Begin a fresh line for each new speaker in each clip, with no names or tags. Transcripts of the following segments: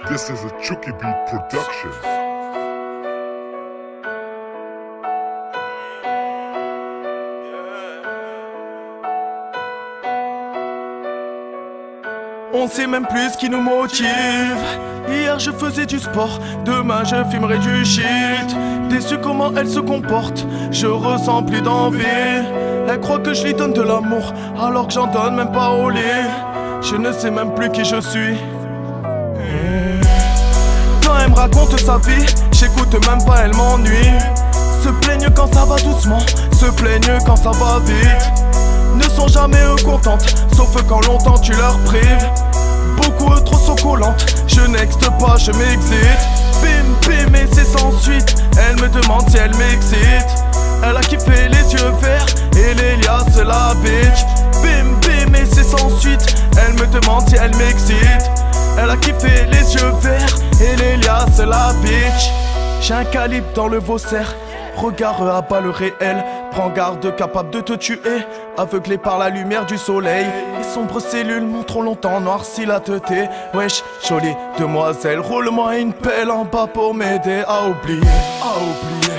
This is a Chucky Beat production.
On sait même plus ce qui nous motive. Hier je faisais du sport, demain je fumerai du shit. Déçu comment elle se comporte, je ressens plus d'envie. Elle croit que je lui donne de l'amour, alors que j'en donne même pas au lit. Je ne sais même plus qui je suis. Quand elle me raconte sa vie, j'écoute même pas, elle m'ennuie. Se plaignent quand ça va doucement, se plaignent quand ça va vite. Ne sont jamais contentes, sauf quand longtemps tu leur prives. Beaucoup trop sont collantes, je n'exte pas, je m'excite. Bim bim et c'est sans suite, elle me demande si elle m'excite. Elle a kiffé les yeux verts et l'Elias c'est la bitch. Bim bim et c'est sans suite, elle me demande si elle m'excite. Elle a kiffé les yeux verts et l'Elias c'est la bitch. J'ai un calibre dans le Vaussaire, regard à bas le réel. Prends garde, capable de te tuer, aveuglé par la lumière du soleil. Les sombres cellules m'ont trop longtemps noirci la teuté. Wesh, jolie demoiselle, roule-moi une pelle en bas pour m'aider à oublier.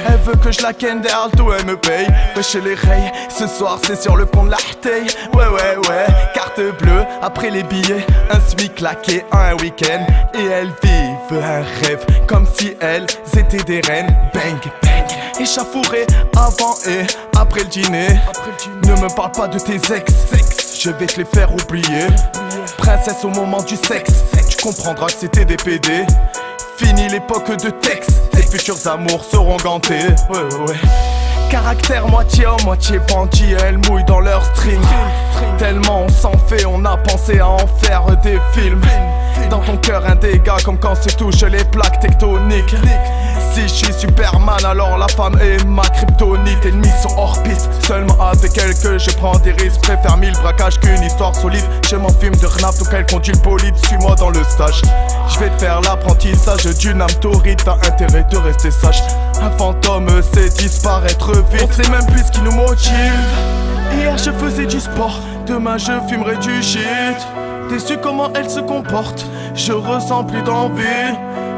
Elle veut que je la ken derrière le dos, elle me paye. Wesh, les rails, ce soir c'est sur le pont de l'Arteille. Ouais, carte bleue, après les billets, un smic claqué, un week-end. Et elles vivent un rêve, comme si elles étaient des reines. Bang, bang, échafouré avant et après le dîner. Ne me parle pas de tes ex, je vais te les faire oublier. Princesse au moment du sexe, tu comprendras que c'était des PD. Fini l'époque de texte, tes futurs amours seront gantés. Ouais. Caractère moitié homme, moitié bandit, elles mouillent dans leur string. Tellement on s'en fait, on a pensé à en faire des films. Dans ton cœur un dégât comme quand se touchent les plaques tectoniques. Si je suis Superman, alors la femme est ma kryptonite. Ennemis sont hors piste, seulement avec elle que je prends des risques. Préfère 1000 braquages qu'une histoire solide. Je m'en fume de Renaf, donc elle conduit le bolide. Suis-moi dans le stage, je vais te faire l'apprentissage d'une âme torride. T'as intérêt de rester sage. Un fantôme c'est disparaître vite. On sait même plus ce qui nous motive. Hier je faisais du sport, demain je fumerai du shit. Déçu comment elle se comporte, je ressens plus d'envie.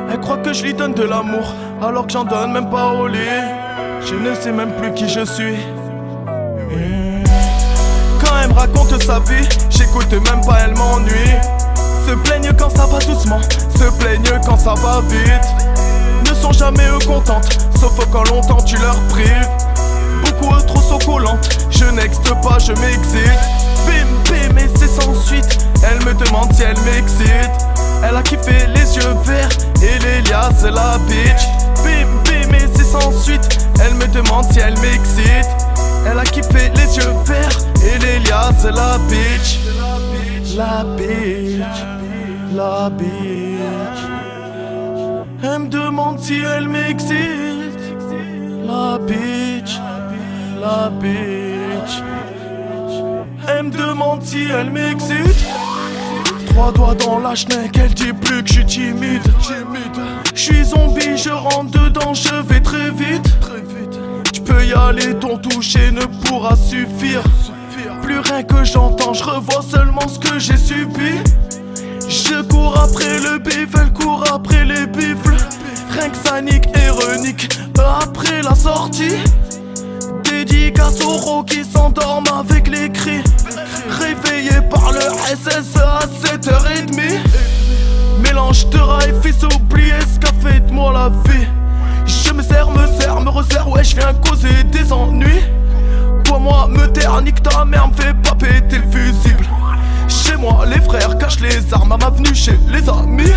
Elle croit que je lui donne de l'amour, alors que j'en donne même pas au lit. Je ne sais même plus qui je suis. Quand elle me raconte sa vie, j'écoute même pas, elle m'ennuie. Se plaignent quand ça va doucement, se plaignent quand ça va vite. Ne sont jamais contentes, sauf quand longtemps tu leur prives. Beaucoup trop sont collantes, je n'exte pas, je m'excite. Bim bim et c'est sans suite, elle me demande si elle m'excite. Elle a kiffé les yeux verts et l'Elias c'est la bitch. Bim bim et c'est sans suite, elle me demande si elle m'excite. Elle a kiffé les yeux verts et l'Elias c'est la bitch. La bitch, la bitch. Elle me demande si elle m'excite. La bitch, la bitch. Elle me demande si elle m'excite. 3 doigts dans la schneck, elle dit plus que je suis timide. Je suis zombie, je rentre dedans, je vais très vite. Tu peux y aller, ton toucher ne pourra suffire. Plus rien que j'entends, je revois seulement ce que j'ai subi. Je cours après le bif, elle court après les bifles. Rien que ça nique et renique après la sortie. Dédicace aux ros qui s'endorment avec les cris. Réveillé par le SS à 7h30. Mélange de rats et fils, oubliez ce qu'a fait de moi la vie. Je me sers, me resserre, ouais je viens causer des ennuis. Toi moi me taire, nique ta mère, me fais pas péter le fusible. Chez moi les frères cachent les armes à ma venue chez les amis.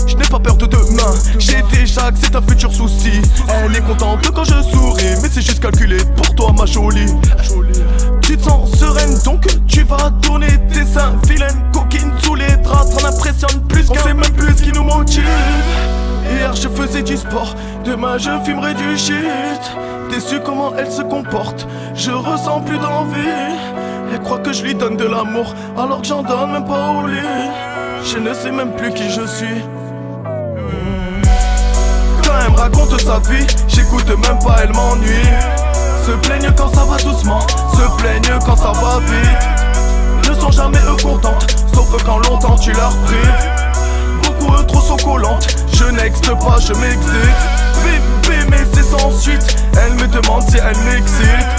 Je n'ai pas peur de demain, j'ai déjà que c'est un futur souci. Elle est contente quand je souris, mais c'est juste calculé pour toi ma jolie. Tu te sens sereine donc tu vas tourner tes seins. Vilaine coquine sous les draps, t'en impressionne plus. On sait même plus ce qui nous motive. Hier je faisais du sport, demain je fumerai du shit. Déçu comment elle se comporte, je ressens plus d'envie. Elle croit que je lui donne de l'amour, alors que j'en donne même pas au lit. Je ne sais même plus qui je suis. Quand elle me raconte sa vie, j'écoute même pas, elle m'ennuie. Se plaignent quand ça va doucement, se plaignent quand ça va vite. Ne sont jamais contentes, sauf quand longtemps tu leur prives. Beaucoup trop sont collants. texte pas, je m'excite. Bim bim et c'est sans suite. Elle me demande si elle m'excite.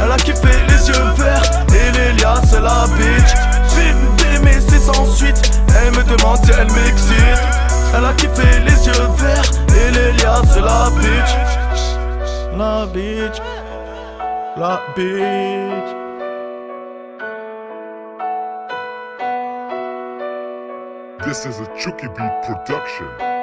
Elle a kiffé les yeux verts et Lélia c'est la bitch. Bim bim et c'est sans suite. Elle me demande si elle m'excite. Elle a kiffé les yeux verts et Lélia c'est la bitch. La bitch. La bitch.
This is a Chucky Beat production.